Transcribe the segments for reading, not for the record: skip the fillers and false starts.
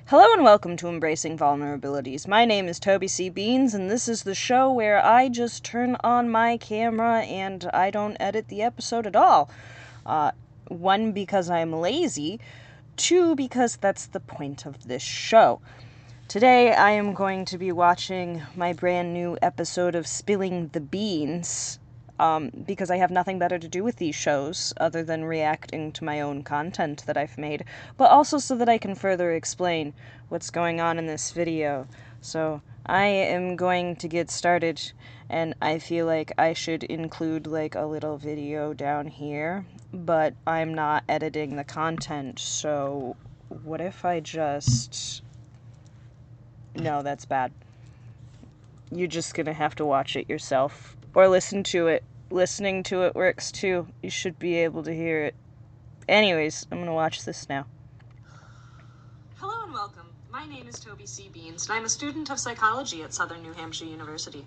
Hello and welcome to Embracing Vulnerabilities. My name is Toby C. Beans, and this is the show where I just turn on my camera and I don't edit the episode at all. One, because I'm lazy. Two, because that's the point of this show. Today I am going to be watching my brand new episode of Spilling the Beans, because I have nothing better to do with these shows other than reacting to my own content that I've made, but also so that I can further explain what's going on in this video. So I am going to get started, and I feel like I should include like a little video down here, but I'm not editing the content, so what if I just... No, that's bad. You're just gonna have to watch it yourself. Or listen to it. Listening to it works too. You should be able to hear it. Anyways, I'm gonna watch this now. Hello and welcome. My name is Toby C. Beans, and I'm a student of psychology at Southern New Hampshire University.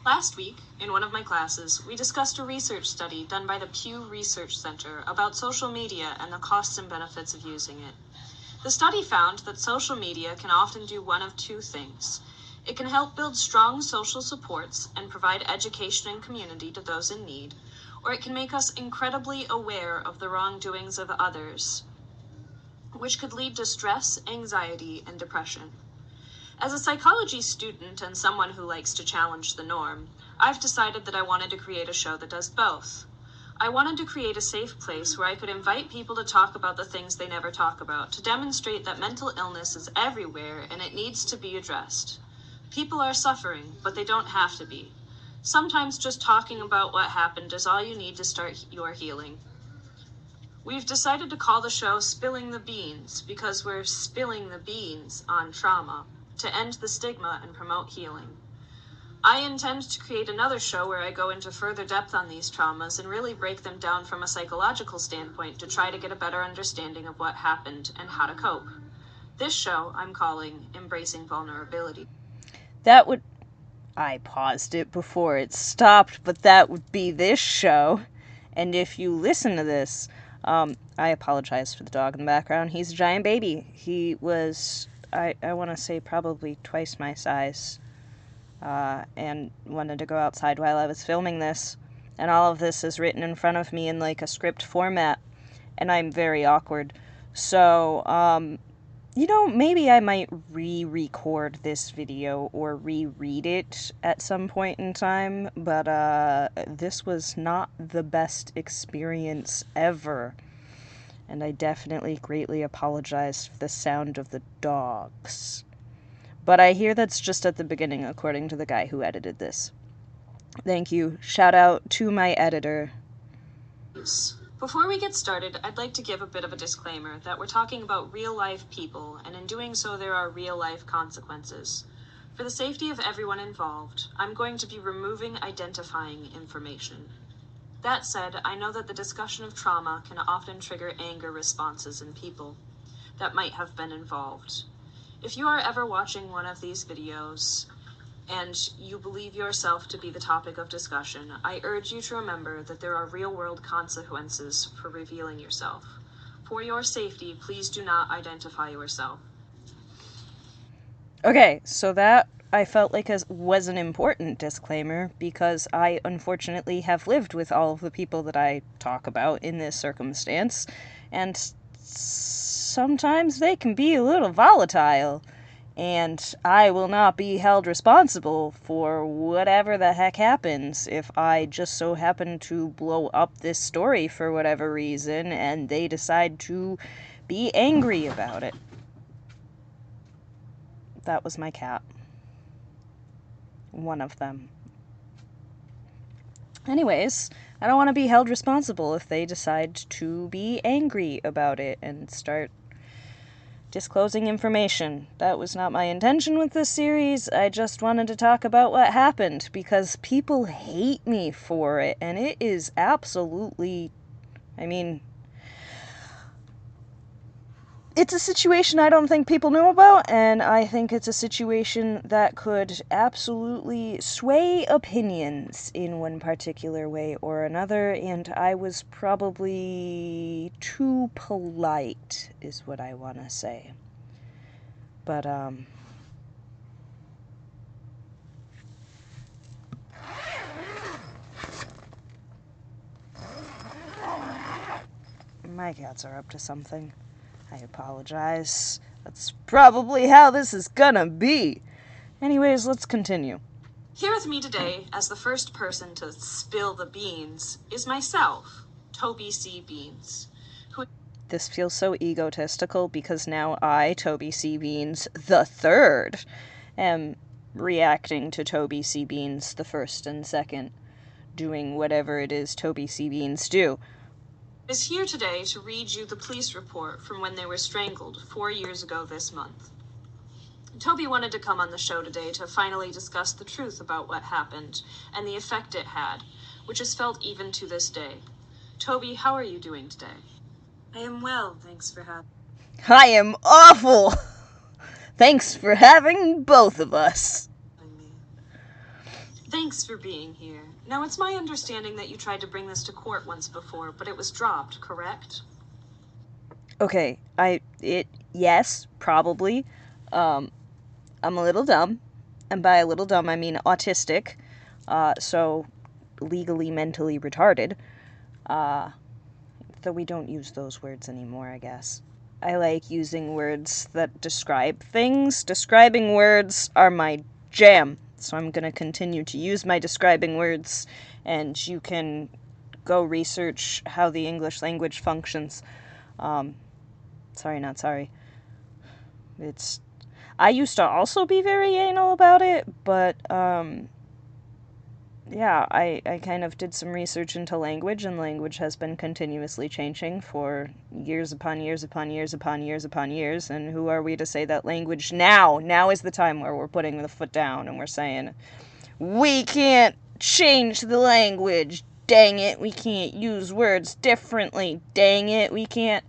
Last week, in one of my classes, we discussed a research study done by the Pew Research Center about social media and the costs and benefits of using it. The study found that social media can often do one of two things. It can help build strong social supports and provide education and community to those in need, or it can make us incredibly aware of the wrongdoings of others, which could lead to stress, anxiety, and depression. As a psychology student and someone who likes to challenge the norm, I've decided that I wanted to create a show that does both. I wanted to create a safe place where I could invite people to talk about the things they never talk about, to demonstrate that mental illness is everywhere and it needs to be addressed. People are suffering, but they don't have to be. Sometimes just talking about what happened is all you need to start your healing. We've decided to call the show Spilling the Beans because we're spilling the beans on trauma to end the stigma and promote healing. I intend to create another show where I go into further depth on these traumas and really break them down from a psychological standpoint to try to get a better understanding of what happened and how to cope. This show I'm calling Embracing Vulnerability. That would... I paused it before it stopped, but that would be this show. And if you listen to this, I apologize for the dog in the background. He's a giant baby. He was, I want to say probably twice my size. And wanted to go outside while I was filming this. And all of this is written in front of me in like a script format. And I'm very awkward. So, maybe I might re-record this video or reread it at some point in time, but this was not the best experience ever. And I definitely greatly apologize for the sound of the dogs. But I hear that's just at the beginning, according to the guy who edited this. Thank you. Shout out to my editor. Before we get started, I'd like to give a bit of a disclaimer that we're talking about real-life people, and in doing so there are real-life consequences. For the safety of everyone involved, I'm going to be removing identifying information. That said, I know that the discussion of trauma can often trigger anger responses in people that might have been involved. If you are ever watching one of these videos, and you believe yourself to be the topic of discussion, I urge you to remember that there are real-world consequences for revealing yourself. For your safety, please do not identify yourself. Okay, so that I felt like was an important disclaimer because I unfortunately have lived with all of the people that I talk about in this circumstance, and sometimes they can be a little volatile. And I will not be held responsible for whatever the heck happens if I just so happen to blow up this story for whatever reason and they decide to be angry about it. That was my cat. One of them. Anyways, I don't want to be held responsible if they decide to be angry about it and start disclosing information. That was not my intention with this series. I just wanted to talk about what happened because people hate me for it, and it is absolutely... it's a situation I don't think people know about, and I think it's a situation that could absolutely sway opinions in one particular way or another, and I was probably too polite, is what I want to say. But, my cats are up to something. I apologize. That's probably how this is gonna be. Anyways, let's continue. Here with me today, as the first person to spill the beans, is myself, Toby C. Beans, who... This feels so egotistical because now I, Toby C. Beans the third, am reacting to Toby C. Beans the first and second, doing whatever it is Toby C. Beans do. is here today to read you the police report from when they were strangled 4 years ago this month. Toby wanted to come on the show today to finally discuss the truth about what happened and the effect it had, which is felt even to this day. Toby, how are you doing today? I am well, thanks for having me. I am awful! Thanks for having both of us. Thanks for being here. Now, it's my understanding that you tried to bring this to court once before, but it was dropped, correct? Okay, yes, probably. I'm a little dumb, and by a little dumb I mean autistic, so legally mentally retarded, though we don't use those words anymore, I guess. I like using words that describe things. Describing words are my jam, so I'm gonna continue to use my describing words, and you can go research how the English language functions. Sorry, not sorry. I used to also be very anal about it, but, yeah, I kind of did some research into language, and language has been continuously changing for years upon years upon years upon years upon years, and who are we to say that language now is the time where we're putting the foot down and we're saying, we can't change the language, dang it, we can't use words differently, dang it, we can't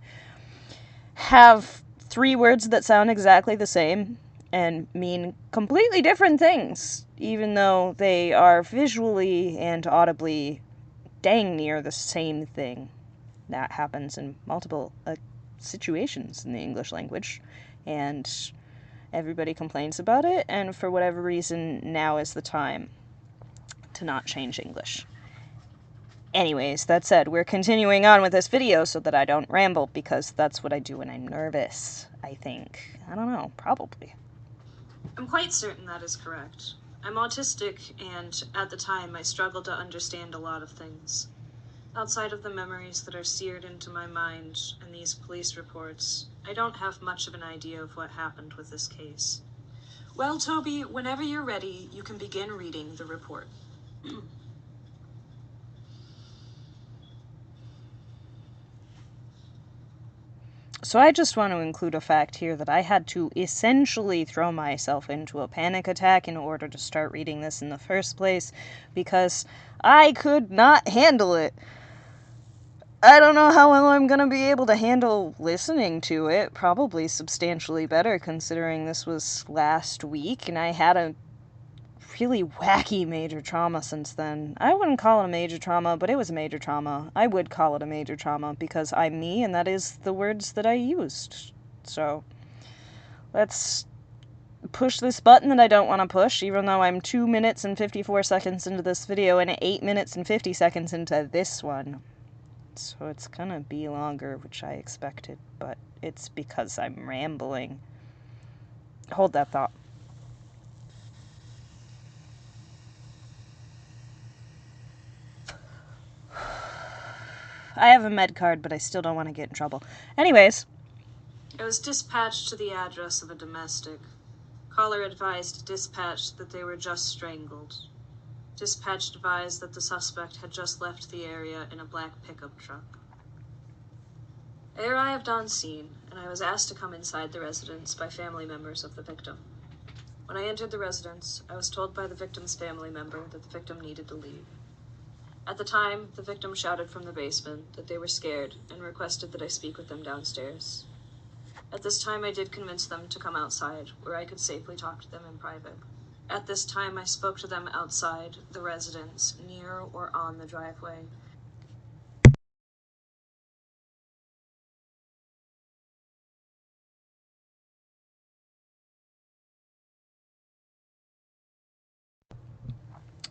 have 3 words that sound exactly the same and mean completely different things, even though they are visually and audibly dang near the same thing. That happens in multiple situations in the English language, and everybody complains about it, and for whatever reason, now is the time to not change English. Anyways, that said, we're continuing on with this video so that I don't ramble, because that's what I do when I'm nervous, I think. I don't know, probably. I'm quite certain that is correct. I'm autistic, and at the time I struggled to understand a lot of things. Outside of the memories that are seared into my mind and these police reports, I don't have much of an idea of what happened with this case. Well, Toby, whenever you're ready, you can begin reading the report. So I just want to include a fact here that I had to essentially throw myself into a panic attack in order to start reading this in the first place, because I could not handle it. I don't know how well I'm gonna be able to handle listening to it. Probably substantially better, considering this was last week and I had a really wacky major trauma since then. I wouldn't call it a major trauma, but it was a major trauma. I would call it a major trauma because I'm me, and that is the words that I used. So, let's push this button that I don't want to push, even though I'm 2 minutes and 54 seconds into this video and 8 minutes and 50 seconds into this one. So it's gonna be longer, which I expected, but it's because I'm rambling. Hold that thought. I have a med card, but I still don't want to get in trouble. Anyways. It was dispatched to the address of a domestic. Caller advised dispatch that they were just strangled. Dispatch advised that the suspect had just left the area in a black pickup truck. I arrived on scene, and I was asked to come inside the residence by family members of the victim. When I entered the residence, I was told by the victim's family member that the victim needed to leave. At the time, the victim shouted from the basement that they were scared and requested that I speak with them downstairs. At this time, I did convince them to come outside, where I could safely talk to them in private. At this time, I spoke to them outside the residence, near or on the driveway,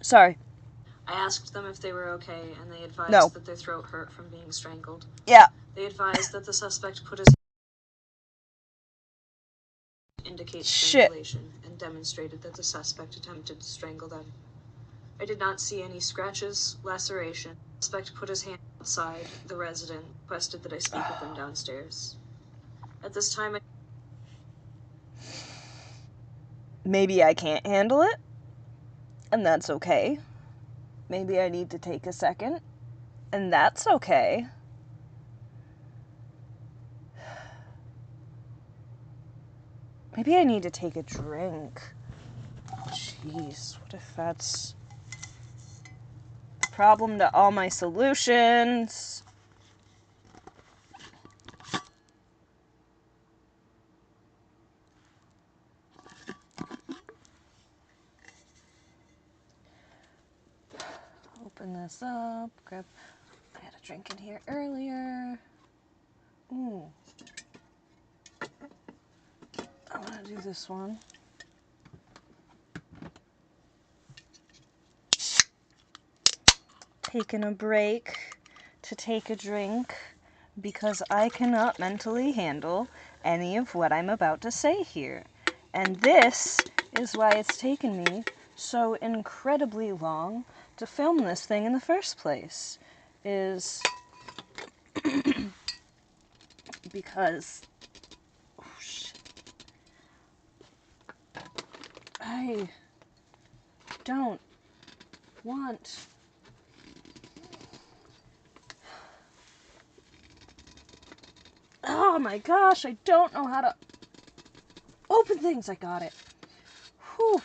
Sorry. I asked them if they were okay, and they advised No. that their throat hurt from being strangled. Yeah. They advised that the suspect put his indicate strangulation and demonstrated that the suspect attempted to strangle them. I did not see any scratches, laceration. The suspect put his hand outside the resident, requested that I speak with them downstairs. At this time, Maybe I can't handle it, and that's okay. Maybe I need to take a second, and that's okay. Maybe I need to take a drink. Jeez, what if that's the problem to all my solutions? Open this up, grab, I had a drink in here earlier. Ooh. I want to do this one. Taking a break to take a drink because I cannot mentally handle any of what I'm about to say here. And this is why it's taken me so incredibly long to film this thing in the first place. Is because oh shit, I don't want oh my gosh, I don't know how to open things. I got it. Whew.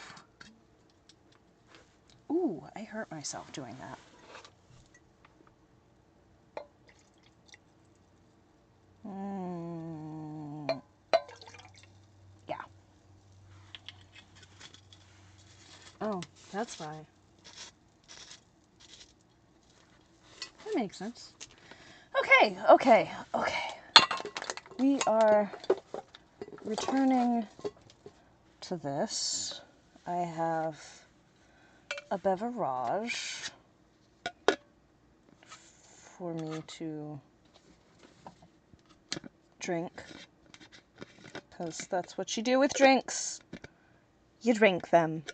Ooh, I hurt myself doing that. Yeah. Oh, that's why. That makes sense. Okay. We are returning to this. I have a beverage for me to drink, because that's what you do with drinks. You drink them.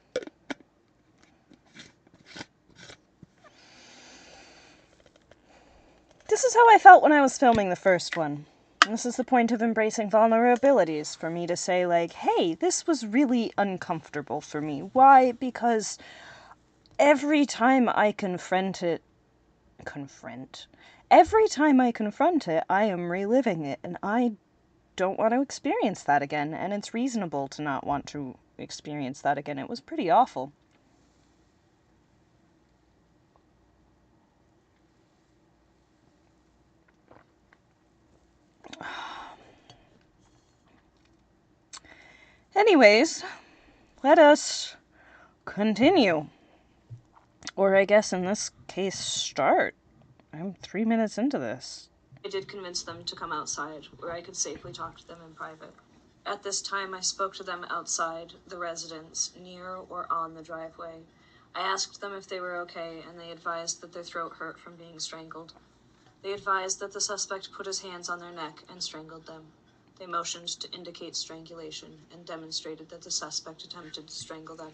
This is how I felt when I was filming the first one. This is the point of Embracing Vulnerabilities, for me to say, like, hey, this was really uncomfortable for me. Why? Because every time I confront it, I am reliving it, and I don't want to experience that again, and it's reasonable to not want to experience that again. It was pretty awful. Anyways, let us continue. Or I guess in this case, start. I'm 3 minutes into this. I did convince them to come outside, where I could safely talk to them in private. At this time, I spoke to them outside the residence, near or on the driveway. I asked them if they were okay, and they advised that their throat hurt from being strangled. They advised that the suspect put his hands on their neck and strangled them. They motioned to indicate strangulation and demonstrated that the suspect attempted to strangle them.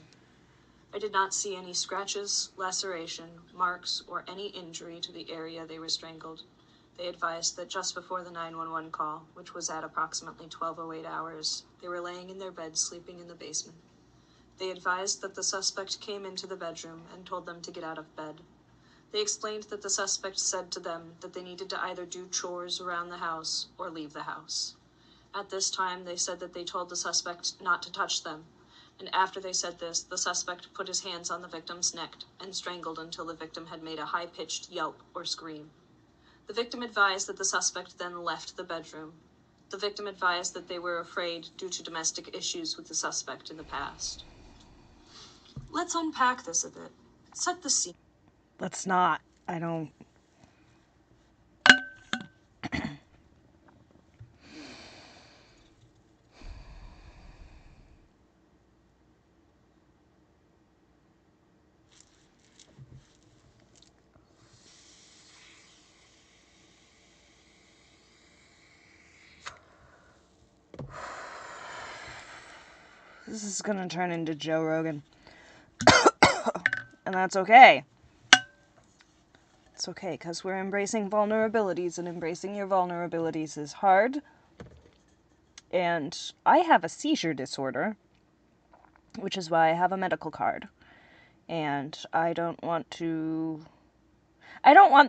I did not see any scratches, laceration, marks, or any injury to the area they were strangled. They advised that just before the 911 call, which was at approximately 12:08 hours, they were laying in their bed sleeping in the basement. They advised that the suspect came into the bedroom and told them to get out of bed. They explained that the suspect said to them that they needed to either do chores around the house or leave the house. At this time, they said that they told the suspect not to touch them, and after they said this, the suspect put his hands on the victim's neck and strangled until the victim had made a high-pitched yelp or scream. The victim advised that the suspect then left the bedroom. The victim advised that they were afraid due to domestic issues with the suspect in the past. Let's unpack this a bit. Set the scene. Let's not. I don't... This is gonna turn into Joe Rogan. And that's okay. It's okay, because we're embracing vulnerabilities, and embracing your vulnerabilities is hard. And I have a seizure disorder, which is why I have a medical card. And I don't want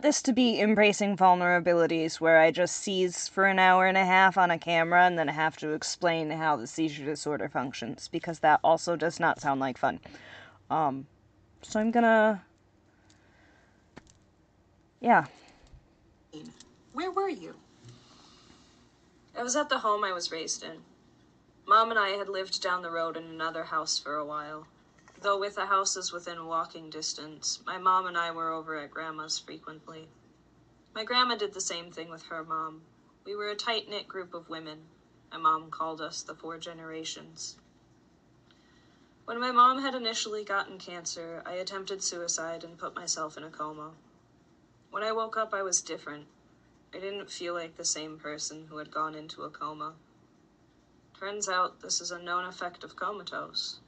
this to be embracing vulnerabilities where I just seize for an hour and a half on a camera and then have to explain how the seizure disorder functions, because that also does not sound like fun. So I'm gonna... Yeah. Where were you? I was at the home I was raised in. Mom and I had lived down the road in another house for a while. Though with the houses within walking distance, my mom and I were over at Grandma's frequently. My grandma did the same thing with her mom. We were a tight-knit group of women. My mom called us the 4 generations. When my mom had initially gotten cancer, I attempted suicide and put myself in a coma. When I woke up, I was different. I didn't feel like the same person who had gone into a coma. Turns out this is a known effect of comatose.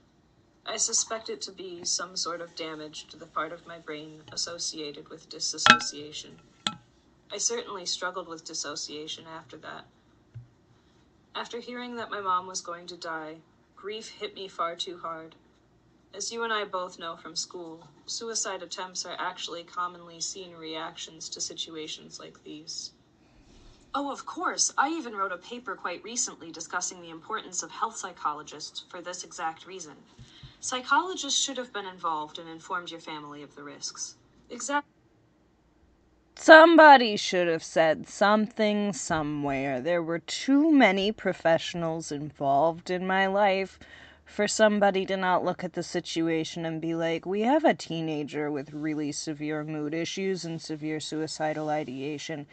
I suspect it to be some sort of damage to the part of my brain associated with disassociation. I certainly struggled with dissociation after that. After hearing that my mom was going to die, grief hit me far too hard. As you and I both know from school, suicide attempts are actually commonly seen reactions to situations like these. Oh, of course. I even wrote a paper quite recently discussing the importance of health psychologists for this exact reason. Psychologists should have been involved and informed your family of the risks. Exactly. Somebody should have said something somewhere. There were too many professionals involved in my life for somebody to not look at the situation and be like, we have a teenager with really severe mood issues and severe suicidal ideation,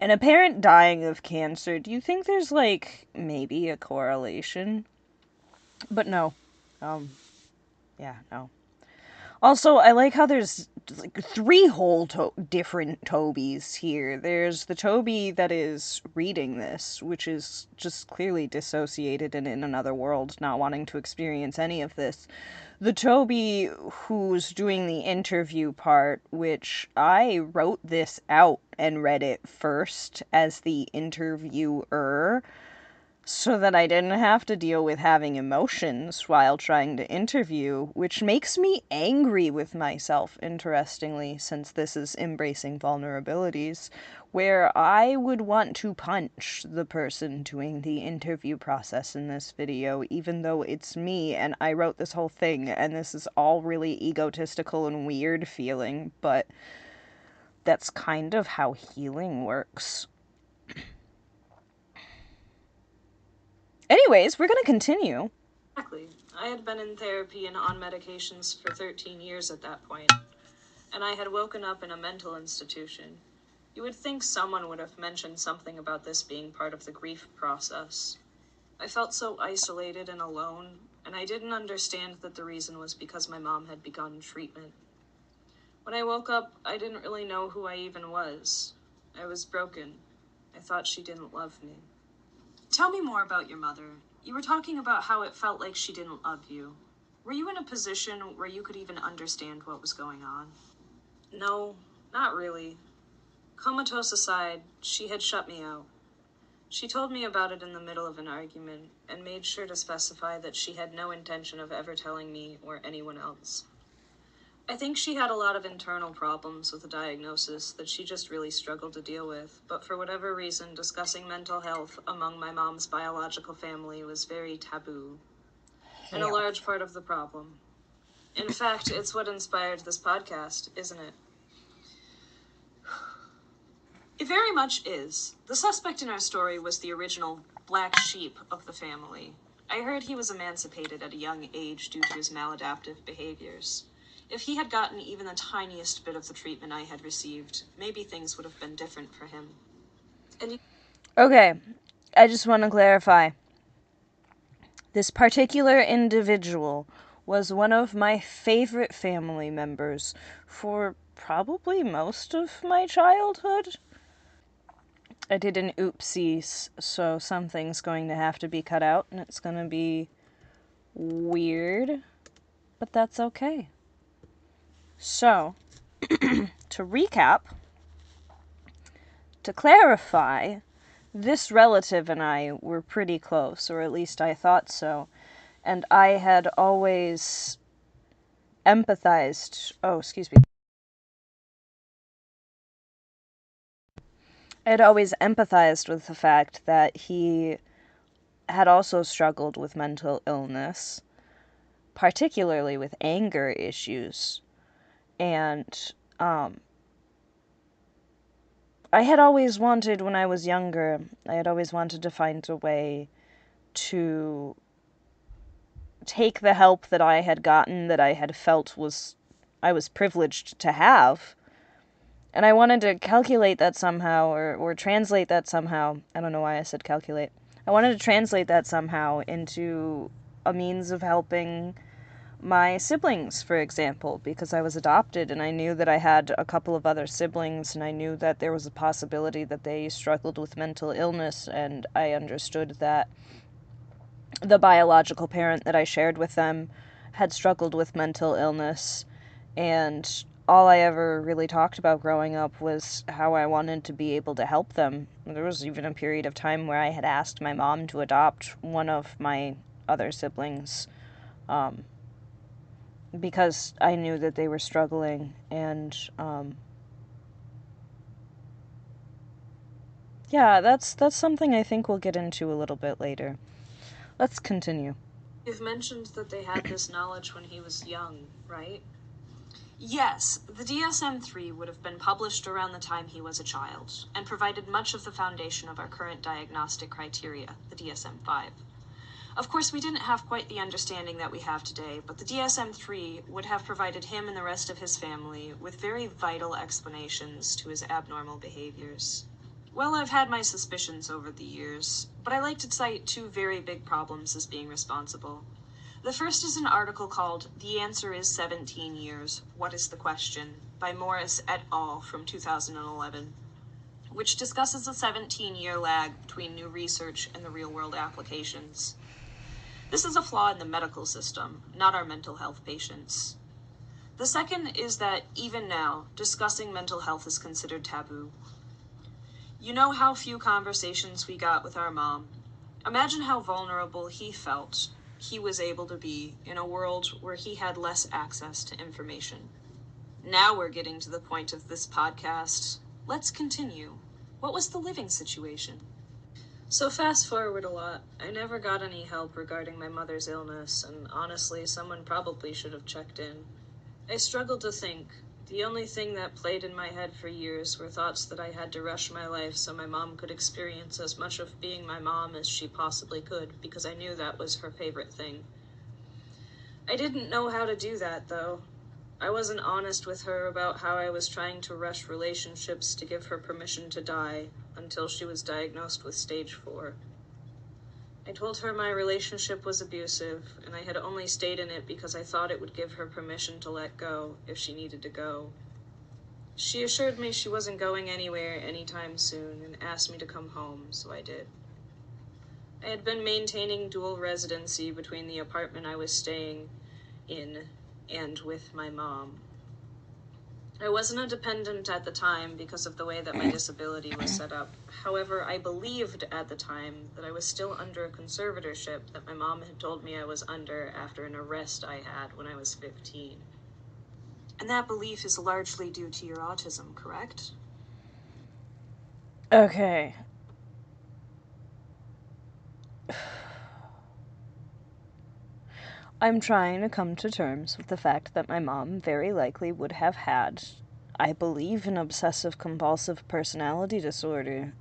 and a parent dying of cancer. Do you think there's, like, maybe a correlation? But no. Yeah, no. Also, I like how there's like 3 whole different Tobys here. There's the Toby that is reading this, which is just clearly dissociated and in another world, not wanting to experience any of this. The Toby who's doing the interview part, which I wrote this out and read it first as the interviewer, so that I didn't have to deal with having emotions while trying to interview, which makes me angry with myself, interestingly, since this is embracing vulnerabilities, where I would want to punch the person doing the interview process in this video, even though it's me and I wrote this whole thing, and this is all really egotistical and weird feeling, but that's kind of how healing works. Anyways, we're gonna continue. Exactly. I had been in therapy and on medications for 13 years at that point, and I had woken up in a mental institution. You would think someone would have mentioned something about this being part of the grief process. I felt so isolated and alone, and I didn't understand that the reason was because my mom had begun treatment. When I woke up, I didn't really know who I even was. I was broken. I thought she didn't love me. Tell me more about your mother. You were talking about how it felt like she didn't love you. Were you in a position where you could even understand what was going on? No, not really. Comatose aside, she had shut me out. She told me about it in the middle of an argument and made sure to specify that she had no intention of ever telling me or anyone else. I think she had a lot of internal problems with the diagnosis that she just really struggled to deal with, but for whatever reason, discussing mental health among my mom's biological family was very taboo, and a large part of the problem. In fact, it's what inspired this podcast, isn't it? It very much is. The suspect in our story was the original black sheep of the family. I heard he was emancipated at a young age due to his maladaptive behaviors. If he had gotten even the tiniest bit of the treatment I had received, maybe things would have been different for him. Okay, I just want to clarify. This particular individual was one of my favorite family members for probably most of my childhood. I did an oopsies, so something's going to have to be cut out, and it's going to be weird, but that's okay. So, to recap, to clarify, this relative and I were pretty close, or at least I thought so, and I had always empathized. Oh, excuse me. I had always empathized with the fact that he had also struggled with mental illness, particularly with anger issues. And I had always wanted, when I was younger, I had always wanted to find a way to take the help that I had gotten, that I had felt I was privileged to have, and I wanted to calculate that somehow, or translate that somehow. I don't know why I said calculate. I wanted to translate that somehow into a means of helping my siblings, for example, because I was adopted and I knew that I had a couple of other siblings, and I knew that there was a possibility that they struggled with mental illness, and I understood that the biological parent that I shared with them had struggled with mental illness, and all I ever really talked about growing up was how I wanted to be able to help them. There was even a period of time where I had asked my mom to adopt one of my other siblings, because I knew that they were struggling, and yeah, that's something I think we'll get into a little bit later. Let's continue. You've mentioned that they had this knowledge when he was young, right? Yes, the DSM-3 would have been published around the time he was a child, and provided much of the foundation of our current diagnostic criteria, the DSM-5. Of course, we didn't have quite the understanding that we have today, but the DSM-3 would have provided him and the rest of his family with very vital explanations to his abnormal behaviors. Well, I've had my suspicions over the years, but I like to cite two very big problems as being responsible. The first is an article called "The Answer is 17 Years, What is the Question?" by Morris et al. From 2011, which discusses a 17-year lag between new research and the real-world applications. This is a flaw in the medical system, not our mental health patients. The second is that, even now, discussing mental health is considered taboo. You know how few conversations we got with our mom. Imagine how vulnerable he felt he was able to be in a world where he had less access to information. Now we're getting to the point of this podcast. Let's continue. What was the living situation? So fast forward a lot. I never got any help regarding my mother's illness, and honestly, someone probably should have checked in. I struggled to think. The only thing that played in my head for years were thoughts that I had to rush my life so my mom could experience as much of being my mom as she possibly could, because I knew that was her favorite thing. I didn't know how to do that, though. I wasn't honest with her about how I was trying to rush relationships to give her permission to die until she was diagnosed with stage 4. I told her my relationship was abusive, and I had only stayed in it because I thought it would give her permission to let go if she needed to go. She assured me she wasn't going anywhere anytime soon and asked me to come home, so I did. I had been maintaining dual residency between the apartment I was staying in and with my mom. I wasn't a dependent at the time because of the way that my disability was set up. However, I believed at the time that I was still under a conservatorship that my mom had told me I was under after an arrest I had when I was 15. And that belief is largely due to your autism, correct? Okay. I'm trying to come to terms with the fact that my mom very likely would have had, I believe, an obsessive compulsive personality disorder.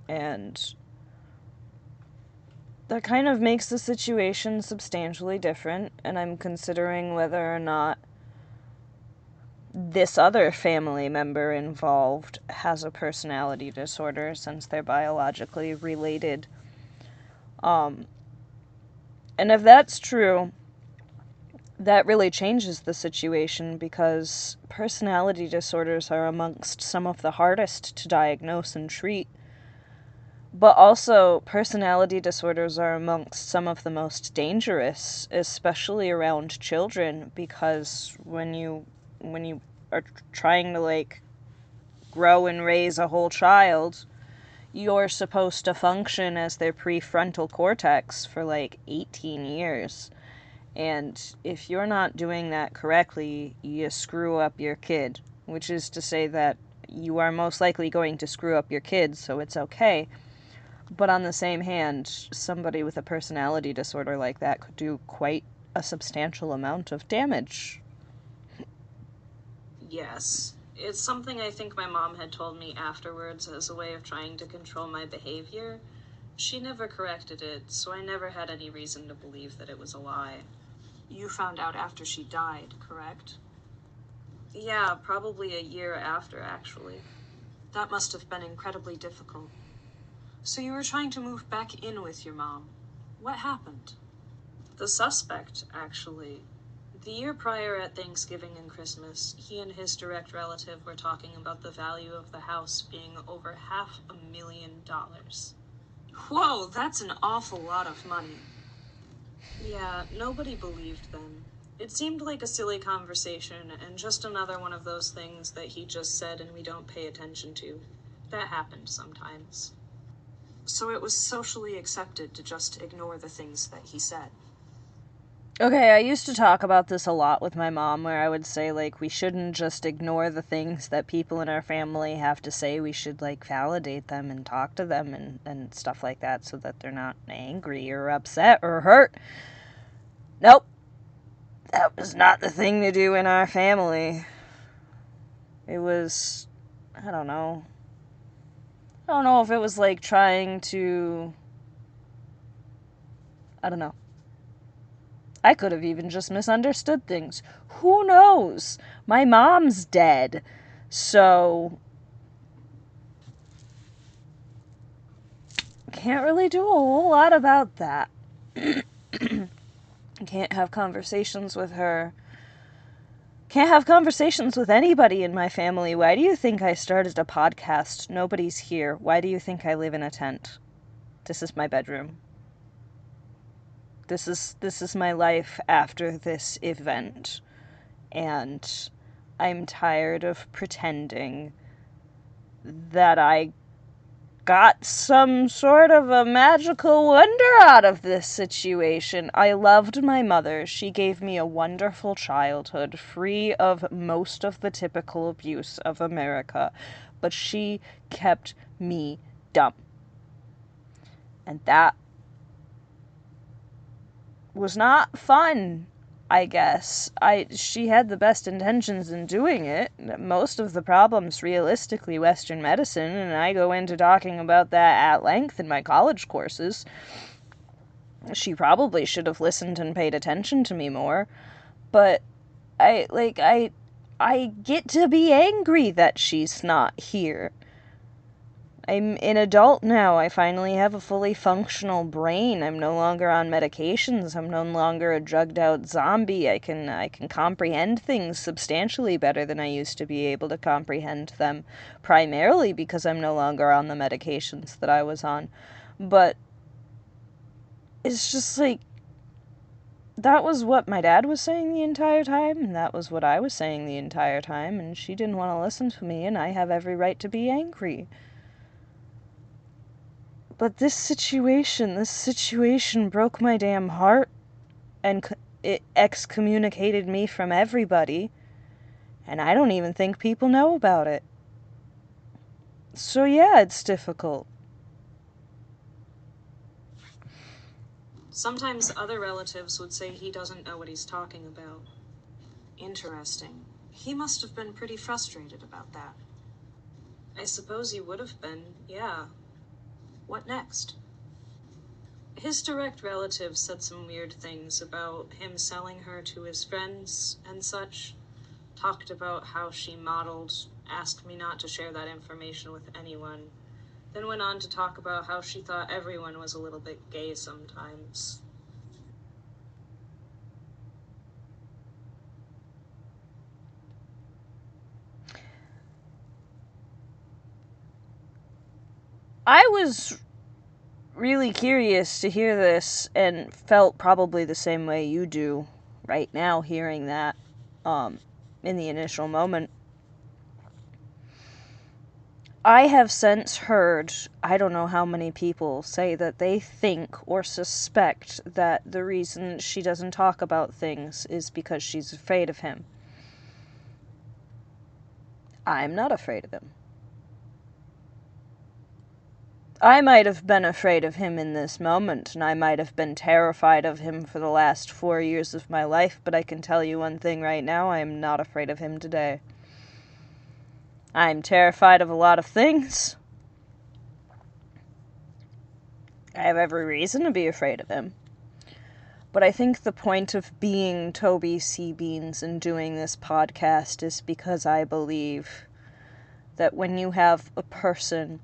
And that kind of makes the situation substantially different, and I'm considering whether or not this other family member involved has a personality disorder, since they're biologically related. And if that's true, that really changes the situation, because personality disorders are amongst some of the hardest to diagnose and treat. But also, personality disorders are amongst some of the most dangerous, especially around children, because when you are trying to, like, grow and raise a whole child, you're supposed to function as their prefrontal cortex for, like, 18 years. And if you're not doing that correctly, you screw up your kid, which is to say that you are most likely going to screw up your kid, so it's okay. But on the same hand, somebody with a personality disorder like that could do quite a substantial amount of damage. Yes. It's something I think my mom had told me afterwards as a way of trying to control my behavior. She never corrected it, so I never had any reason to believe that it was a lie. You found out after she died, correct? Yeah, probably a year after, actually. That must have been incredibly difficult. So you were trying to move back in with your mom. What happened? The suspect, actually. The year prior at Thanksgiving and Christmas, he and his direct relative were talking about the value of the house being over $500,000. Whoa, that's an awful lot of money. Yeah, nobody believed them. It seemed like a silly conversation and just another one of those things that he just said and we don't pay attention to. That happened sometimes. So it was socially accepted to just ignore the things that he said. Okay, I used to talk about this a lot with my mom, where I would say, like, we shouldn't just ignore the things that people in our family have to say. We should, like, validate them and talk to them and stuff like that so that they're not angry or upset or hurt. Nope. That was not the thing to do in our family. It was, I don't know. I don't know if it was, like, trying to, I don't know. I could have even just misunderstood things. Who knows? My mom's dead. So, can't really do a whole lot about that. Can't have conversations with her. Can't have conversations with anybody in my family. Why do you think I started a podcast? Nobody's here. Why do you think I live in a tent? This is my bedroom. This is my life after this event. And I'm tired of pretending that I got some sort of a magical wonder out of this situation. I loved my mother. She gave me a wonderful childhood, free of most of the typical abuse of America, but she kept me dumb. And that was not fun. I guess. She had the best intentions in doing it. Most of the problems realistically Western medicine, and I go into talking about that at length in my college courses. She probably should have listened and paid attention to me more, but I get to be angry that she's not here. I'm an adult now. I finally have a fully functional brain. I'm no longer on medications. I'm no longer a drugged out zombie. I can comprehend things substantially better than I used to be able to comprehend them, primarily because I'm no longer on the medications that I was on. But it's just like, that was what my dad was saying the entire time, and that was what I was saying the entire time, and she didn't want to listen to me, and I have every right to be angry. But this situation broke my damn heart, and it excommunicated me from everybody, and I don't even think people know about it. So yeah, it's difficult. Sometimes other relatives would say he doesn't know what he's talking about. Interesting. He must have been pretty frustrated about that. I suppose he would have been, yeah. What next? His direct relatives said some weird things about him selling her to his friends and such. Talked about how she modeled, asked me not to share that information with anyone. Then went on to talk about how she thought everyone was a little bit gay sometimes. I was really curious to hear this, and felt probably the same way you do right now hearing that in the initial moment. I have since heard, I don't know how many people say that they think or suspect that the reason she doesn't talk about things is because she's afraid of him. I'm not afraid of him. I might have been afraid of him in this moment, and I might have been terrified of him for the last 4 years of my life, but I can tell you one thing right now, I am not afraid of him today. I'm terrified of a lot of things. I have every reason to be afraid of him. But I think the point of being Toby C. Beans and doing this podcast is because I believe that when you have a person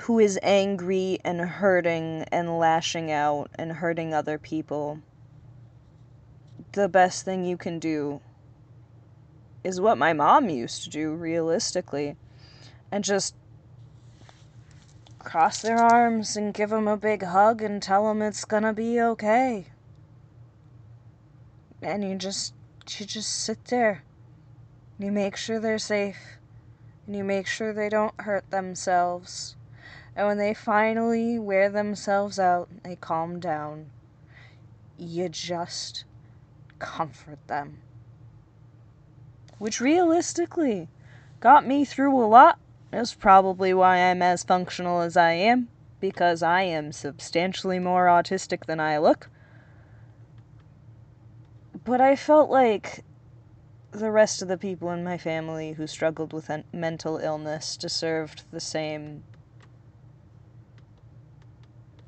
who is angry and hurting and lashing out and hurting other people, the best thing you can do is what my mom used to do, realistically, and just cross their arms and give them a big hug and tell them it's gonna be okay. And you just sit there. You make sure they're safe. And you make sure they don't hurt themselves. And when they finally wear themselves out, they calm down, you just comfort them. Which realistically got me through a lot. That's probably why I'm as functional as I am, because I am substantially more autistic than I look. But I felt like the rest of the people in my family who struggled with mental illness deserved the same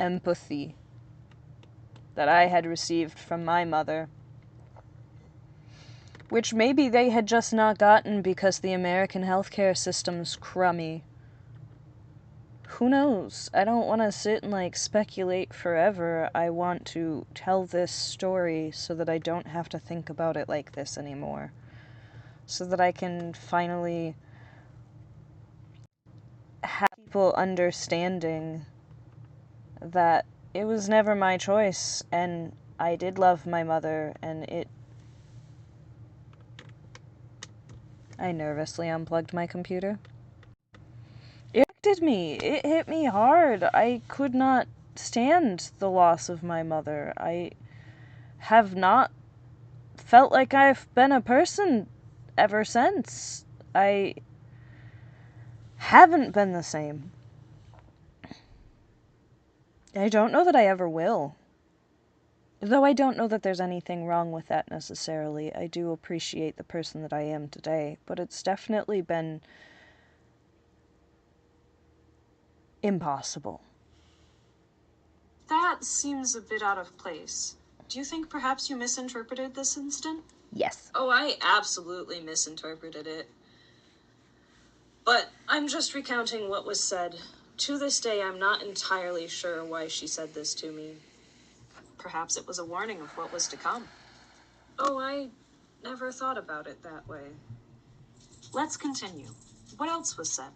empathy that I had received from my mother, which maybe they had just not gotten because the American healthcare system's crummy. Who knows? I don't want to sit and speculate forever. I want to tell this story so that I don't have to think about it like this anymore. So that I can finally have people understanding that it was never my choice, and I did love my mother, and I nervously unplugged my computer. It affected me. It hit me hard. I could not stand the loss of my mother. I have not felt like I've been a person ever since. I haven't been the same. I don't know that I ever will. Though I don't know that there's anything wrong with that necessarily. I do appreciate the person that I am today, but it's definitely been impossible. That seems a bit out of place. Do you think perhaps you misinterpreted this incident? Yes. Oh, I absolutely misinterpreted it. But I'm just recounting what was said. To this day, I'm not entirely sure why she said this to me. Perhaps it was a warning of what was to come. Oh, I never thought about it that way. Let's continue. What else was said?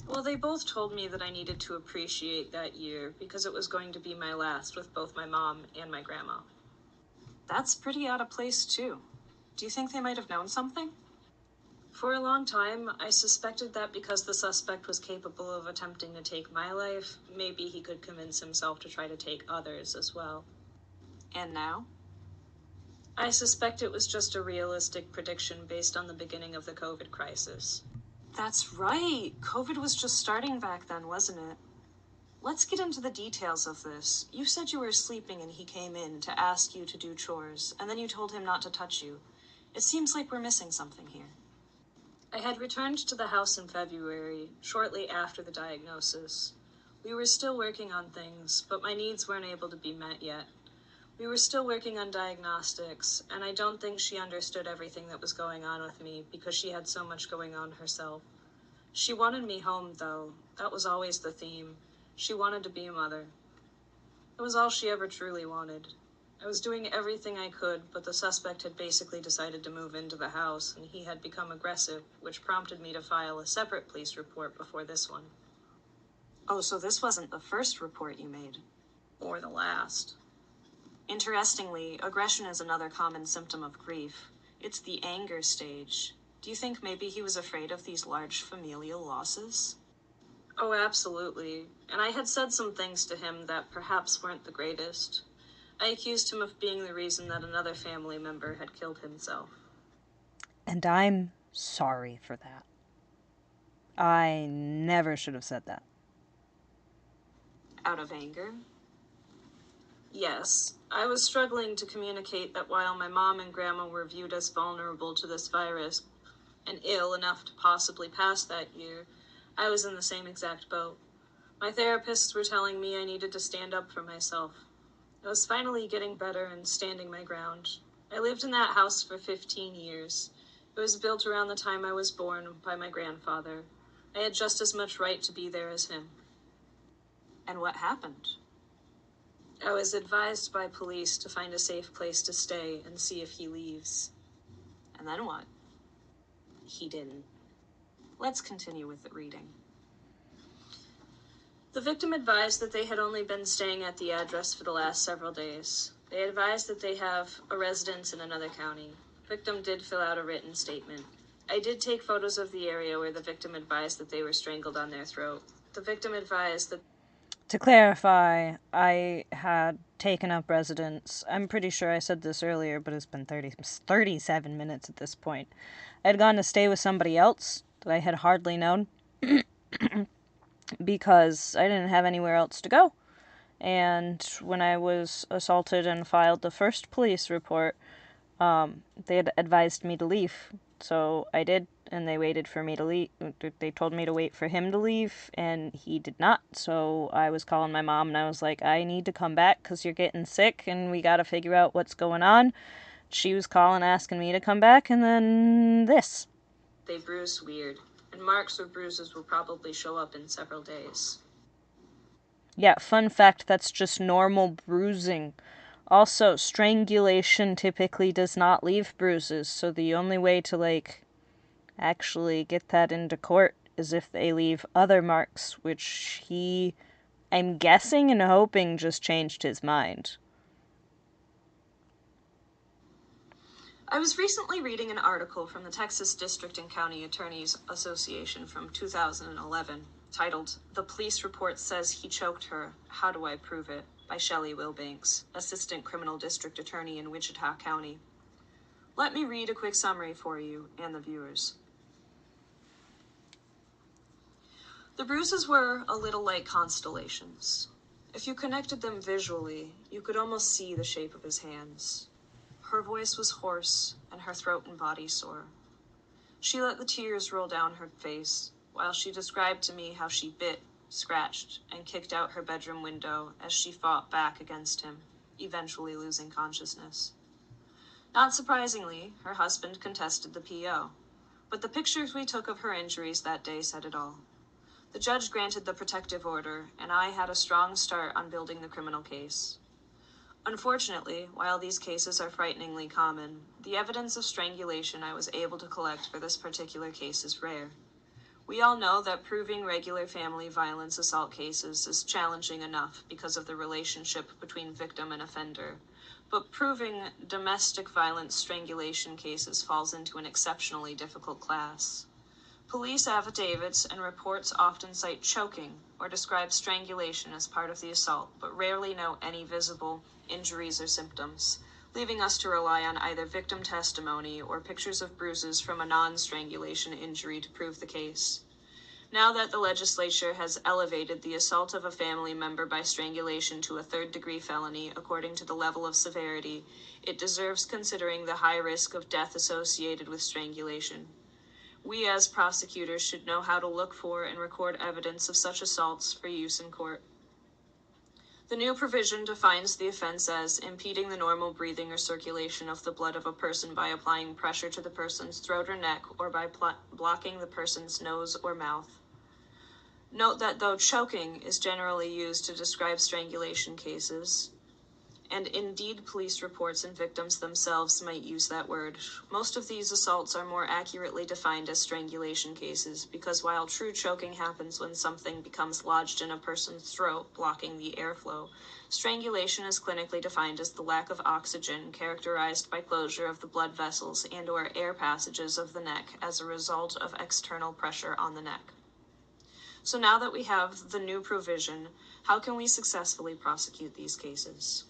Well, they both told me that I needed to appreciate that year because it was going to be my last with both my mom and my grandma. That's pretty out of place, too. Do you think they might have known something? For a long time, I suspected that because the suspect was capable of attempting to take my life, maybe he could convince himself to try to take others as well. And now? I suspect it was just a realistic prediction based on the beginning of the COVID crisis. That's right. COVID was just starting back then, wasn't it? Let's get into the details of this. You said you were sleeping and he came in to ask you to do chores, and then you told him not to touch you. It seems like we're missing something here. I had returned to the house in February, shortly after the diagnosis. We were still working on things, but my needs weren't able to be met yet. We were still working on diagnostics, and I don't think she understood everything that was going on with me because she had so much going on herself. She wanted me home, though. That was always the theme. She wanted to be a mother. It was all she ever truly wanted. I was doing everything I could, but the suspect had basically decided to move into the house, and he had become aggressive, which prompted me to file a separate police report before this one. Oh, so this wasn't the first report you made. Or the last. Interestingly, aggression is another common symptom of grief. It's the anger stage. Do you think maybe he was afraid of these large familial losses? Oh, absolutely. And I had said some things to him that perhaps weren't the greatest. I accused him of being the reason that another family member had killed himself. And I'm sorry for that. I never should have said that. Out of anger? Yes, I was struggling to communicate that while my mom and grandma were viewed as vulnerable to this virus and ill enough to possibly pass that year, I was in the same exact boat. My therapists were telling me I needed to stand up for myself. I was finally getting better and standing my ground. I lived in that house for 15 years. It was built around the time I was born by my grandfather. I had just as much right to be there as him. And what happened? I was advised by police to find a safe place to stay and see if he leaves. And then what? He didn't. Let's continue with the reading. The victim advised that they had only been staying at the address for the last several days. They advised that they have a residence in another county. Victim did fill out a written statement. I did take photos of the area where the victim advised that they were strangled on their throat. The victim advised that... To clarify, I had taken up residence. I'm pretty sure I said this earlier, but it's been 37 minutes at this point. I had gone to stay with somebody else that I had hardly known because I didn't have anywhere else to go. And when I was assaulted and filed the first police report, they had advised me to leave. So I did, and they waited for me to leave. They told me to wait for him to leave, and he did not. So I was calling my mom, and I was like, I need to come back because you're getting sick, and we got to figure out what's going on. She was calling, asking me to come back, and then this. They bruise weird, and marks or bruises will probably show up in several days. Yeah, fun fact, that's just normal bruising. Also, strangulation typically does not leave bruises, so the only way to, actually get that into court is if they leave other marks, which he, I'm guessing and hoping, just changed his mind. I was recently reading an article from the Texas District and County Attorneys Association from 2011, titled, "The Police Report Says He Choked Her. How Do I Prove It?" by Shelley Wilbanks, Assistant Criminal District Attorney in Wichita County. Let me read a quick summary for you and the viewers. The bruises were a little like constellations. If you connected them visually, you could almost see the shape of his hands. Her voice was hoarse, and her throat and body sore. She let the tears roll down her face, while she described to me how she bit, scratched, and kicked out her bedroom window as she fought back against him, eventually losing consciousness. Not surprisingly, her husband contested the PO, but the pictures we took of her injuries that day said it all. The judge granted the protective order, and I had a strong start on building the criminal case. Unfortunately, while these cases are frighteningly common, the evidence of strangulation I was able to collect for this particular case is rare. We all know that proving regular family violence assault cases is challenging enough because of the relationship between victim and offender, but proving domestic violence strangulation cases falls into an exceptionally difficult class. Police affidavits and reports often cite choking or describe strangulation as part of the assault, but rarely note any visible injuries or symptoms, leaving us to rely on either victim testimony or pictures of bruises from a non-strangulation injury to prove the case. Now that the legislature has elevated the assault of a family member by strangulation to a third-degree felony according to the level of severity, it deserves considering the high risk of death associated with strangulation. We as prosecutors should know how to look for and record evidence of such assaults for use in court. The new provision defines the offense as impeding the normal breathing or circulation of the blood of a person by applying pressure to the person's throat or neck or by blocking the person's nose or mouth. Note that though choking is generally used to describe strangulation cases, and indeed police reports and victims themselves might use that word. Most of these assaults are more accurately defined as strangulation cases, because while true choking happens when something becomes lodged in a person's throat, blocking the airflow, strangulation is clinically defined as the lack of oxygen characterized by closure of the blood vessels and/or air passages of the neck as a result of external pressure on the neck. So now that we have the new provision, how can we successfully prosecute these cases?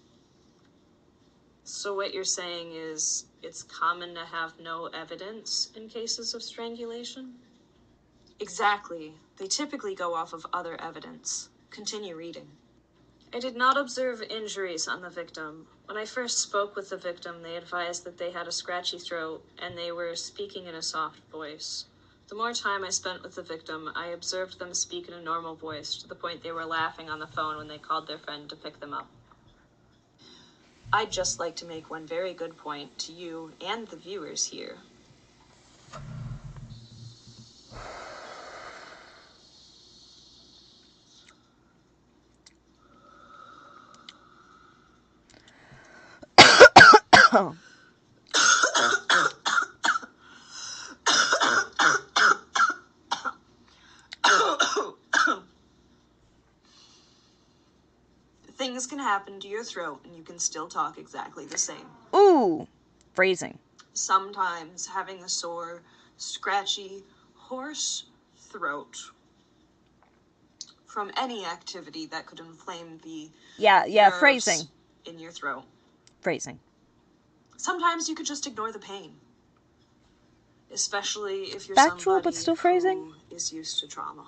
So what you're saying is it's common to have no evidence in cases of strangulation? Exactly. They typically go off of other evidence. Continue reading. I did not observe injuries on the victim. When I first spoke with the victim, they advised that they had a scratchy throat and they were speaking in a soft voice. The more time I spent with the victim, I observed them speak in a normal voice, to the point they were laughing on the phone when they called their friend to pick them up. I'd just like to make one very good point to you and the viewers here. Things can happen to your throat and you can still talk exactly the same. Ooh, phrasing. Sometimes having a sore, scratchy, hoarse throat from any activity that could inflame the nerves phrasing. in your throat. Phrasing. Sometimes you could just ignore the pain, especially if you're Factual, somebody but still phrasing? who is used to trauma.